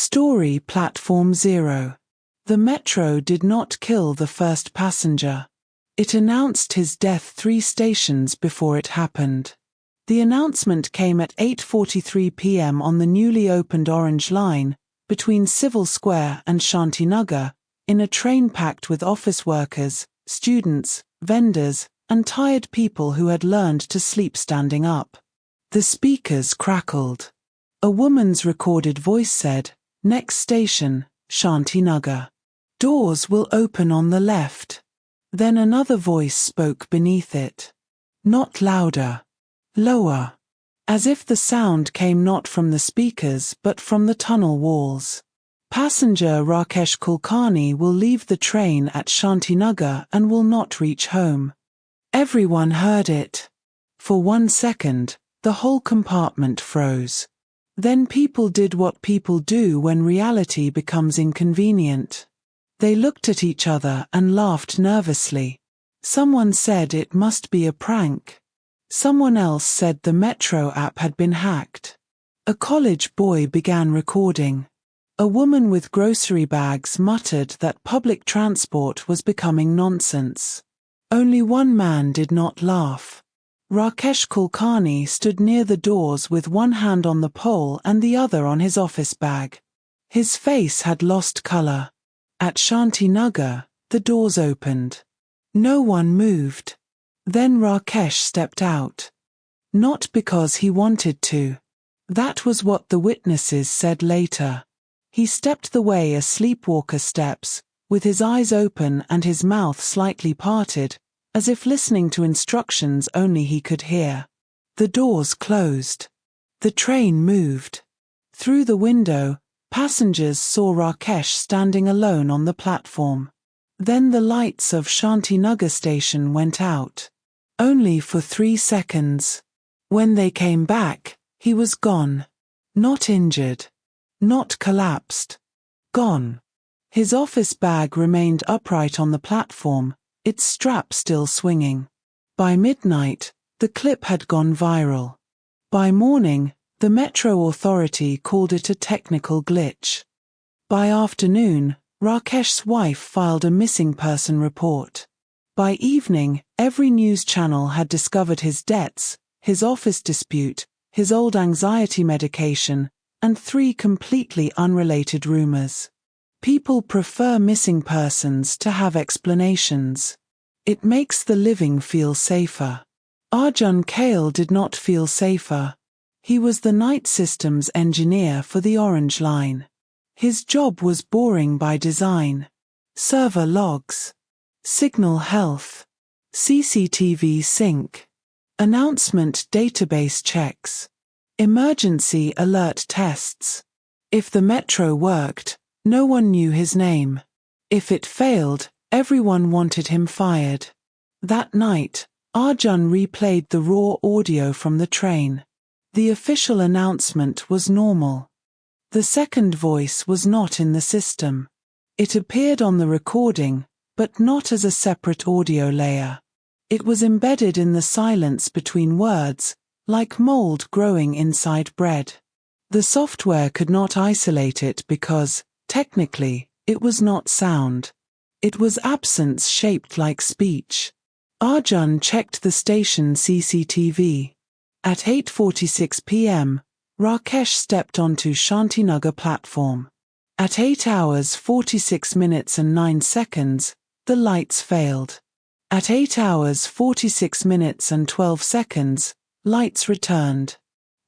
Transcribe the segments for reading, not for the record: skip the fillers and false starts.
Story Platform 0. The metro did not kill the first passenger. It announced his death 3 stations before it happened. The announcement came at 8:43 p.m. on the newly opened Orange Line, between Civil Square and Shantinagar, in a train packed with office workers, students, vendors, and tired people who had learned to sleep standing up. The speakers crackled. A woman's recorded voice said, "Next station, Shantinagar. Doors will open on the left." Then another voice spoke beneath it. Not louder. Lower. As if the sound came not from the speakers but from the tunnel walls. Passenger Rakesh Kulkarni will leave the train at Shantinagar and will not reach home. Everyone heard it. For 1 second, the whole compartment froze. Then people did what people do when reality becomes inconvenient. They looked at each other and laughed nervously. Someone said it must be a prank. Someone else said the Metro app had been hacked. A college boy began recording. A woman with grocery bags muttered that public transport was becoming nonsense. Only one man did not laugh. Rakesh Kulkarni stood near the doors with one hand on the pole and the other on his office bag. His face had lost color. At Shantinagar, the doors opened. No one moved. Then Rakesh stepped out. Not because he wanted to. That was what the witnesses said later. He stepped the way a sleepwalker steps, with his eyes open and his mouth slightly parted, as if listening to instructions only he could hear. The doors closed. The train moved. Through the window, passengers saw Rakesh standing alone on the platform. Then the lights of Shantinagar station went out. Only for 3 seconds. When they came back, he was gone. Not injured. Not collapsed. Gone. His office bag remained upright on the platform, its strap still swinging. By midnight, the clip had gone viral. By morning, the Metro Authority called it a technical glitch. By afternoon, Rakesh's wife filed a missing person report. By evening, every news channel had discovered his debts, his office dispute, his old anxiety medication, and 3 completely unrelated rumors. People prefer missing persons to have explanations. It makes the living feel safer. Arjun Kale did not feel safer. He was the night systems engineer for the Orange Line. His job was boring by design. Server logs. Signal health. CCTV sync. Announcement database checks. Emergency alert tests. If the metro worked, no one knew his name. If it failed, everyone wanted him fired. That night, Arjun replayed the raw audio from the train. The official announcement was normal. The second voice was not in the system. It appeared on the recording, but not as a separate audio layer. It was embedded in the silence between words, like mold growing inside bread. The software could not isolate it because, technically, it was not sound. It was absence shaped like speech. Arjun checked the station CCTV. At 8:46 p.m., Rakesh stepped onto Shantinagar platform. At 8 hours 46 minutes and 9 seconds, the lights failed. At 8 hours 46 minutes and 12 seconds, lights returned.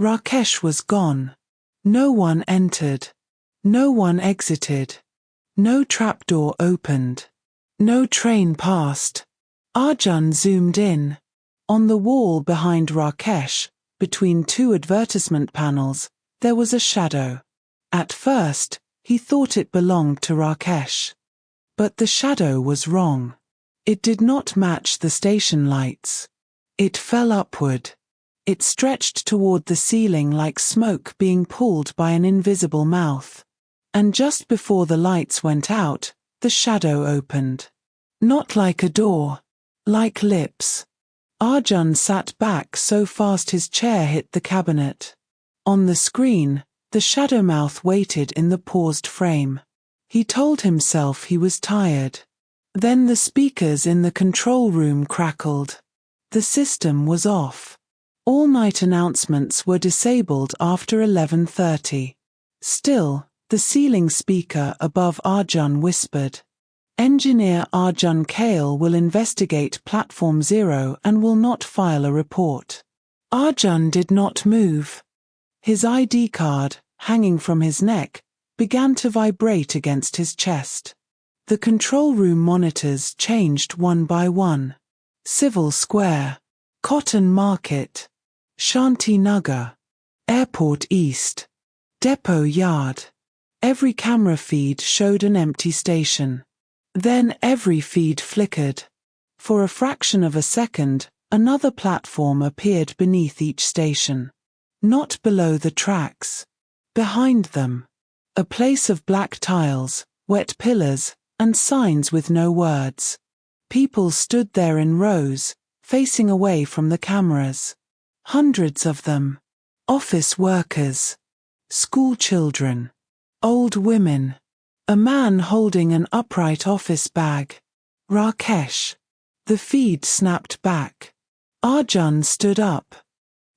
Rakesh was gone. No one entered. No one exited. No trapdoor opened. No train passed. Arjun zoomed in. On the wall behind Rakesh, between 2 advertisement panels, there was a shadow. At first, he thought it belonged to Rakesh. But the shadow was wrong. It did not match the station lights. It fell upward. It stretched toward the ceiling like smoke being pulled by an invisible mouth. And just before the lights went out, the shadow opened. Not like a door. Like lips. Arjun sat back so fast his chair hit the cabinet. On the screen, The shadow mouth waited in the paused frame. He told himself he was tired. Then the speakers in the control room crackled. The system was off. All night announcements were disabled after 11:30. Still, the ceiling speaker above Arjun whispered, "Engineer Arjun Kale will investigate Platform Zero and will not file a report." Arjun did not move. His ID card, hanging from his neck, began to vibrate against his chest. The control room monitors changed one by one. Civil Square, Cotton Market, Shanti Nagar, Airport East, Depot Yard. Every camera feed showed an empty station. Then every feed flickered. For a fraction of a second, another platform appeared beneath each station. Not below the tracks. Behind them. A place of black tiles, wet pillars, and signs with no words. People stood there in rows, facing away from the cameras. Hundreds of them. Office workers. School children. Old women. A man holding an upright office bag. Rakesh. The feed snapped back. Arjun stood up.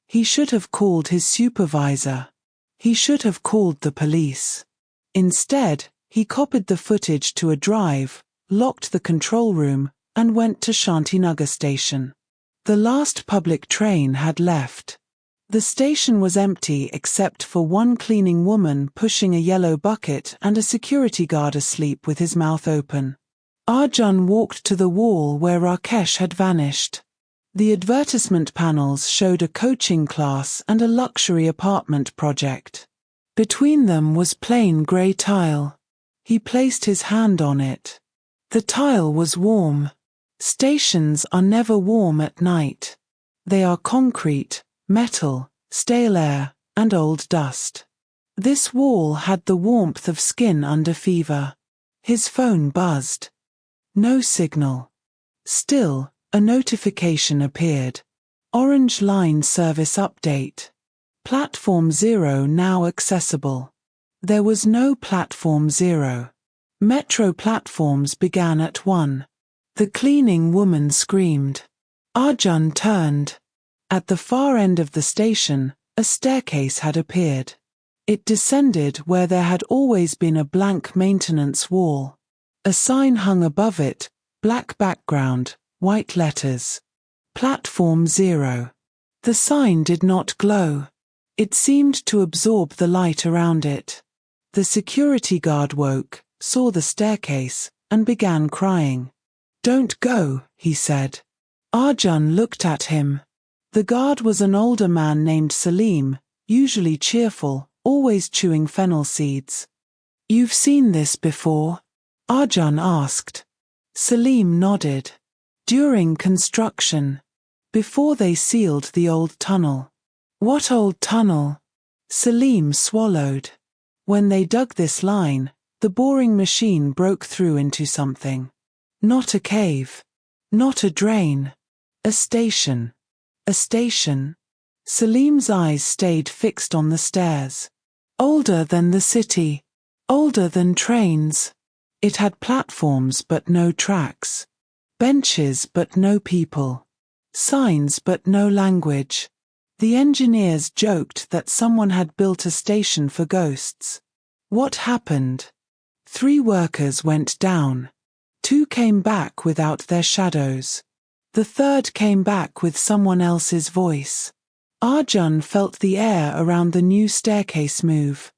He should have called his supervisor. He should have called the police. Instead, he copied the footage to a drive, locked the control room, and went to Shantinagar station. The last public train had left. The station was empty except for one cleaning woman pushing a yellow bucket and a security guard asleep with his mouth open. Arjun walked to the wall where Rakesh had vanished. The advertisement panels showed a coaching class and a luxury apartment project. Between them was plain grey tile. He placed his hand on it. The tile was warm. Stations are never warm at night. They are concrete, metal, stale air, and old dust. This wall had the warmth of skin under fever. His phone buzzed. No signal. Still, a notification appeared. Orange Line service update. Platform Zero now accessible. There was no Platform Zero. Metro platforms began at 1. The cleaning woman screamed. Arjun turned. At the far end of the station, a staircase had appeared. It descended where there had always been a blank maintenance wall. A sign hung above it, black background, white letters. Platform Zero. The sign did not glow. It seemed to absorb the light around it. The security guard woke, saw the staircase, and began crying. "Don't go," he said. Arjun looked at him. The guard was an older man named Salim, usually cheerful, always chewing fennel seeds. "You've seen this before?" Arjun asked. Salim nodded. "During construction. Before they sealed the old tunnel." "What old tunnel?" Salim swallowed. "When they dug this line, the boring machine broke through into something. Not a cave. Not a drain. A station. A station." Salim's eyes stayed fixed on the stairs. "Older than the city. Older than trains. It had platforms but no tracks. Benches but no people. Signs but no language. The engineers joked that someone had built a station for ghosts. What happened? 3 workers went down. 2 came back without their shadows. The 3rd came back with someone else's voice. Arjun felt the air around the new staircase move.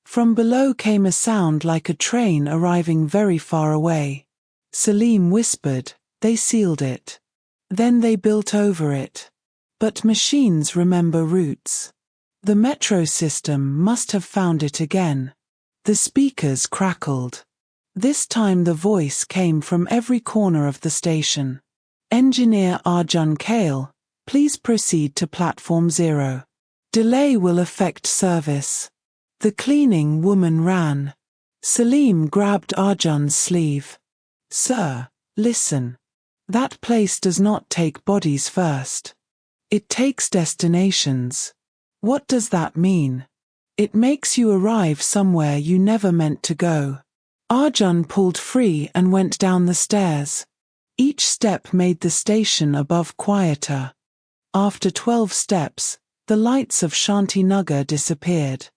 From below came a sound like a train arriving very far away. Salim whispered, "They sealed it. Then they built over it. But machines remember routes. The metro system must have found it again." The speakers crackled. This time the voice came from every corner of the station. "Engineer Arjun Kale, please proceed to Platform Zero. Delay will affect service." The cleaning woman ran. Salim grabbed Arjun's sleeve. "Sir, listen. That place does not take bodies first. It takes destinations." "What does that mean?" It makes you arrive somewhere you never meant to go. Arjun pulled free and went down the stairs. Each step made the station above quieter. After 12 steps, the lights of Shantinagar disappeared.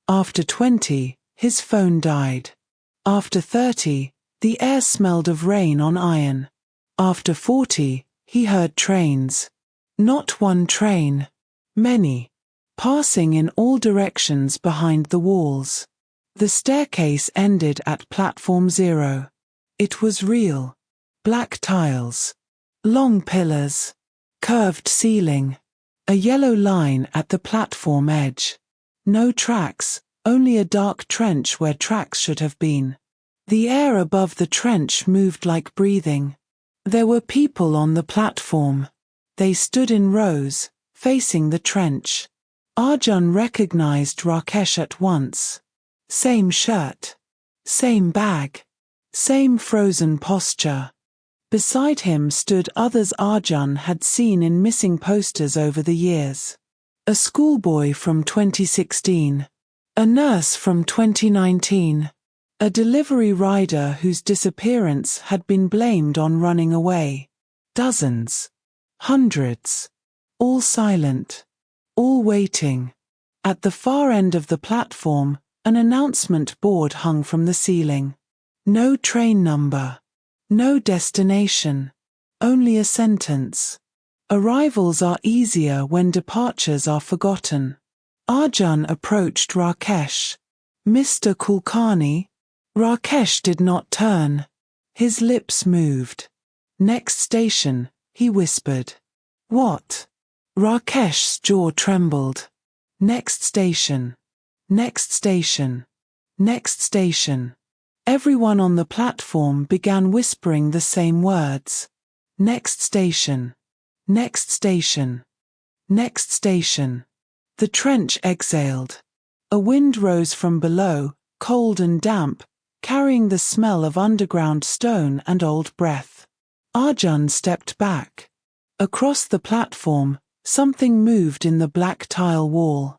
After 20, his phone died. After 30, the air smelled of rain on iron. After 40, he heard trains. Not one train. Many. Passing in all directions behind the walls. The staircase ended at platform 0. It was real. Black tiles. Long pillars. Curved ceiling. A yellow line at the platform edge. No tracks, only a dark trench where tracks should have been. The air above the trench moved like breathing. There were people on the platform. They stood in rows, facing the trench. Arjun recognized Rakesh at once. Same shirt. Same bag. Same frozen posture. Beside him stood others Arjun had seen in missing posters over the years. A schoolboy from 2016. A nurse from 2019. A delivery rider whose disappearance had been blamed on running away. Dozens. Hundreds. All silent. All waiting. At the far end of the platform, an announcement board hung from the ceiling. No train number. No destination. Only a sentence. Arrivals are easier when departures are forgotten. Arjun approached Rakesh. Mr. Kulkarni? Rakesh did not turn. His lips moved. Next station, he whispered. What? Rakesh's jaw trembled. Next station. Next station. Next station. Everyone on the platform began whispering the same words. Next station. Next station. Next station. The trench exhaled. A wind rose from below, cold and damp, carrying the smell of underground stone and old breath. Arjun stepped back. Across the platform, something moved in the black tile wall.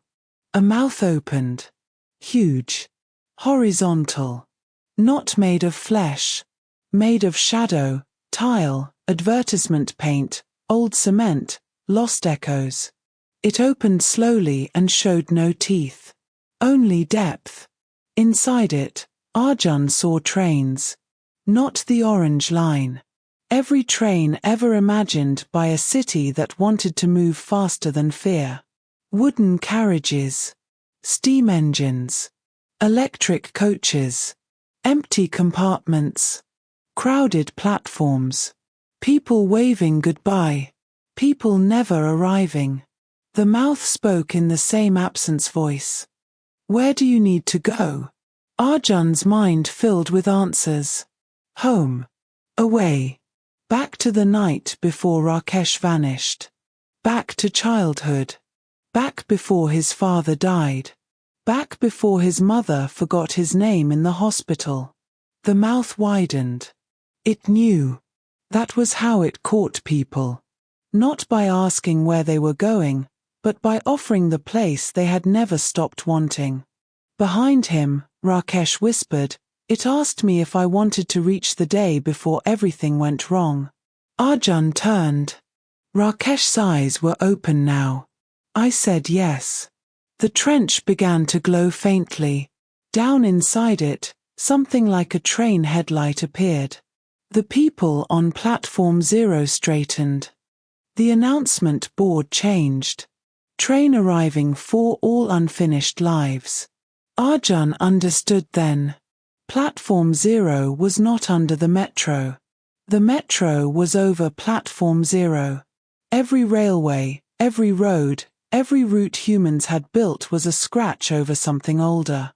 A mouth opened. Huge. Horizontal. Not made of flesh. Made of shadow, tile, advertisement paint, old cement, lost echoes. It opened slowly and showed no teeth. Only depth. Inside it, Arjun saw trains. Not the orange line. Every train ever imagined by a city that wanted to move faster than fear. Wooden carriages. Steam engines. Electric coaches. Empty compartments. Crowded platforms. People waving goodbye. People never arriving. The mouth spoke in the same absence voice. Where do you need to go? Arjun's mind filled with answers. Home. Away. Back to the night before Rakesh vanished. Back to childhood. Back before his father died. Back before his mother forgot his name in the hospital. The mouth widened. It knew. That was how it caught people. Not by asking where they were going, but by offering the place they had never stopped wanting. Behind him, Rakesh whispered, It asked me if I wanted to reach the day before everything went wrong. Arjun turned. Rakesh's eyes were open now. I said yes. The trench began to glow faintly. Down inside it, something like a train headlight appeared. The people on platform 0 straightened. The announcement board changed. Train arriving for all unfinished lives. Arjun understood then. Platform 0 was not under the metro. The metro was over platform 0. Every railway, every road, every route humans had built was a scratch over something older.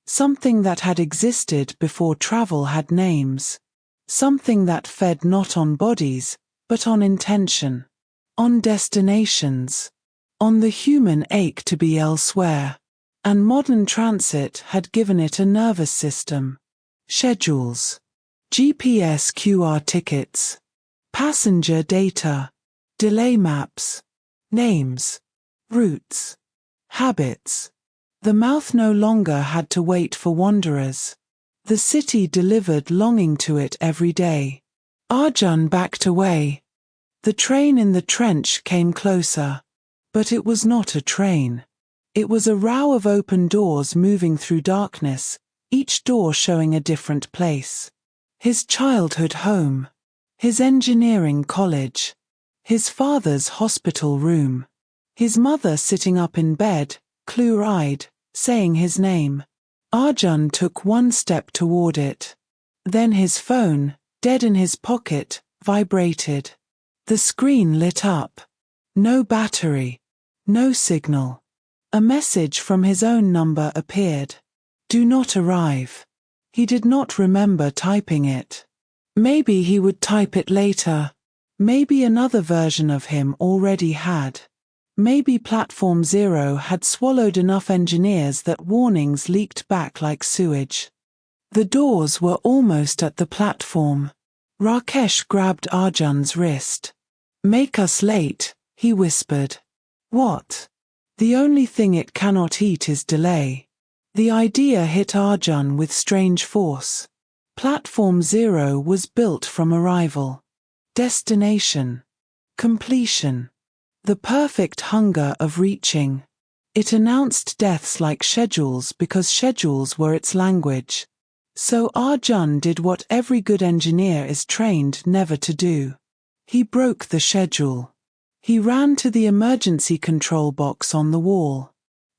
Something that had existed before travel had names. Something that fed not on bodies, but on intention. On destinations. On the human ache to be elsewhere. And modern transit had given it a nervous system. Schedules. GPS QR tickets. Passenger data. Delay maps. Names. Routes. Habits. The mouth no longer had to wait for wanderers. The city delivered longing to it every day. Arjun backed away. The train in the trench came closer. But it was not a train. It was a row of open doors moving through darkness, each door showing a different place. His childhood home. His engineering college. His father's hospital room. His mother sitting up in bed, clear-eyed, saying his name. Arjun took one step toward it. Then his phone, dead in his pocket, vibrated. The screen lit up. No battery. No signal. A message from his own number appeared. Do not arrive. He did not remember typing it. Maybe he would type it later. Maybe another version of him already had. Maybe Platform Zero had swallowed enough engineers that warnings leaked back like sewage. The doors were almost at the platform. Rakesh grabbed Arjun's wrist. Make us late, he whispered. What? The only thing it cannot eat is delay. The idea hit Arjun with strange force. Platform Zero was built from arrival. Destination. Completion. The perfect hunger of reaching. It announced deaths like schedules because schedules were its language. So Arjun did what every good engineer is trained never to do. He broke the schedule. He ran to the emergency control box on the wall.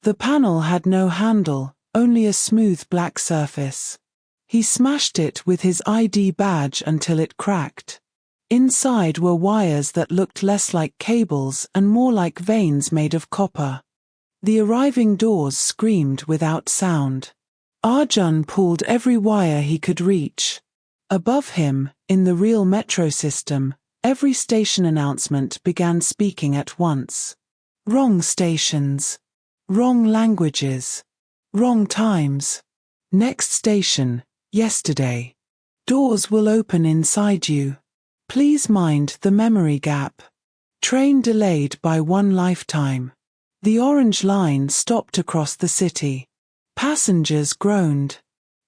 The panel had no handle, only a smooth black surface. He smashed it with his ID badge until it cracked. Inside were wires that looked less like cables and more like veins made of copper. The arriving doors screamed without sound. Arjun pulled every wire he could reach. Above him, in the real metro system, every station announcement began speaking at once. Wrong stations. Wrong languages. Wrong times. Next station, yesterday. Doors will open inside you. Please mind the memory gap. Train delayed by one lifetime. The orange line stopped across the city. Passengers groaned.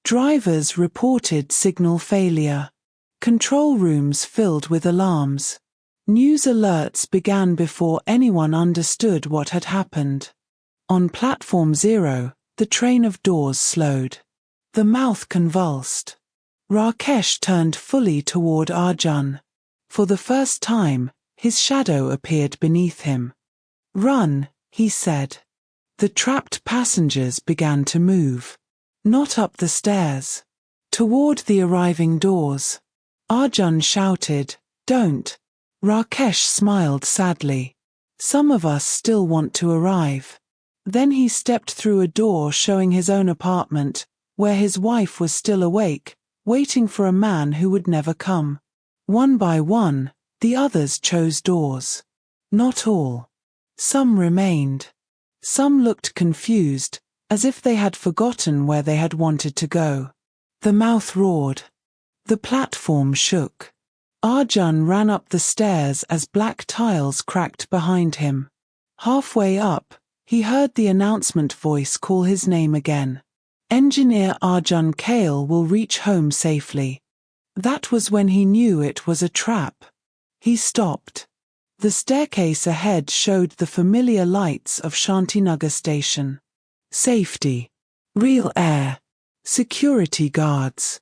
Drivers reported signal failure. Control rooms filled with alarms. News alerts began before anyone understood what had happened. On Platform Zero, the train of doors slowed. The mouth convulsed. Rakesh turned fully toward Arjun. For the first time, his shadow appeared beneath him. Run, he said. The trapped passengers began to move. Not up the stairs. Toward the arriving doors. Arjun shouted, Don't. Rakesh smiled sadly. Some of us still want to arrive. Then he stepped through a door showing his own apartment, where his wife was still awake, waiting for a man who would never come. One by one, the others chose doors. Not all. Some remained. Some looked confused, as if they had forgotten where they had wanted to go. The mouth roared. The platform shook. Arjun ran up the stairs as black tiles cracked behind him. Halfway up, he heard the announcement voice call his name again. Engineer Arjun Kale will reach home safely. That was when he knew it was a trap. He stopped. The staircase ahead showed the familiar lights of Shantinagar station. Safety. Real air. Security guards.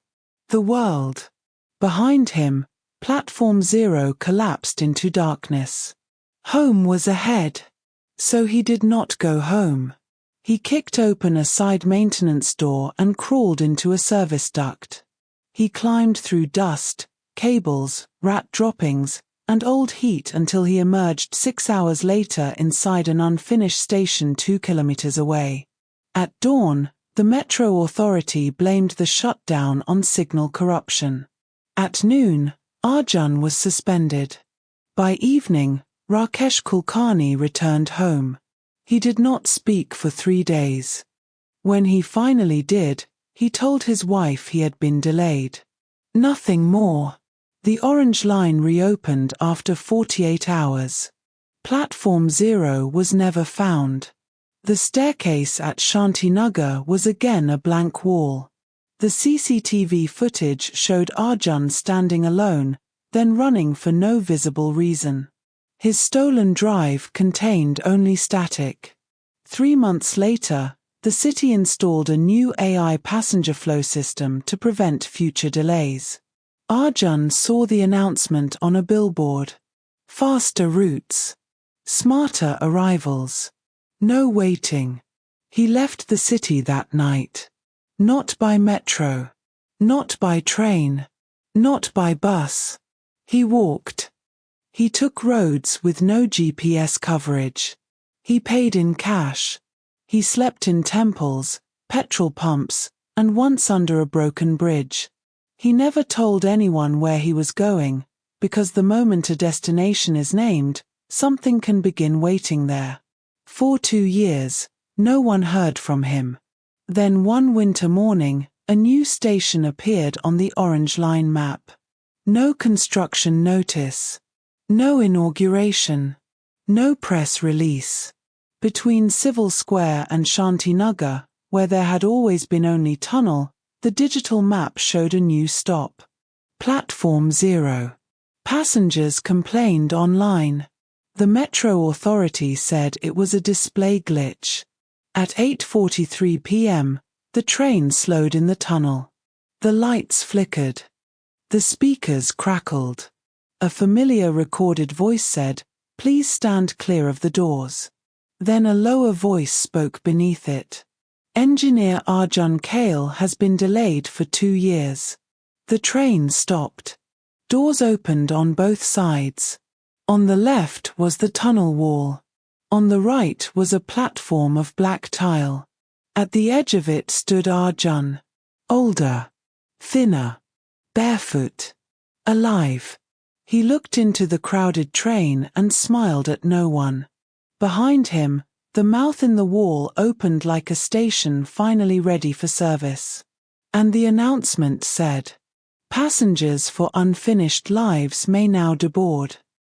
The world. Behind him, Platform Zero collapsed into darkness. Home was ahead. So he did not go home. He kicked open a side maintenance door and crawled into a service duct. He climbed through dust, cables, rat droppings, and old heat until he emerged 6 hours later inside an unfinished station 2 kilometers away. At dawn, the Metro Authority blamed the shutdown on signal corruption. At noon, Arjun was suspended. By evening, Rakesh Kulkarni returned home. He did not speak for 3 days. When he finally did, he told his wife he had been delayed. Nothing more. The orange line reopened after 48 hours. Platform Zero was never found. The staircase at Shantinagar was again a blank wall. The CCTV footage showed Arjun standing alone, then running for no visible reason. His stolen drive contained only static. 3 months later, the city installed a new AI passenger flow system to prevent future delays. Arjun saw the announcement on a billboard. Faster routes. Smarter arrivals. No waiting. He left the city that night. Not by metro. Not by train. Not by bus. He walked. He took roads with no GPS coverage. He paid in cash. He slept in temples, petrol pumps, and once under a broken bridge. He never told anyone where he was going, because the moment a destination is named, something can begin waiting there. For 2 years, no one heard from him. Then one winter morning, a new station appeared on the Orange Line map. No construction notice. No inauguration. No press release. Between Civil Square and Shantinagar, where there had always been only tunnel, the digital map showed a new stop. Platform 0. Passengers complained online. The Metro Authority said it was a display glitch. At 8:43 p.m., the train slowed in the tunnel. The lights flickered. The speakers crackled. A familiar recorded voice said, "Please stand clear of the doors." Then a lower voice spoke beneath it. "Engineer Arjun Kale has been delayed for 2 years." The train stopped. Doors opened on both sides. On the left was the tunnel wall. On the right was a platform of black tile. At the edge of it stood Arjun. Older. Thinner. Barefoot. Alive. He looked into the crowded train and smiled at no one. Behind him, the mouth in the wall opened like a station finally ready for service. And the announcement said, "Passengers for unfinished lives may now deboard."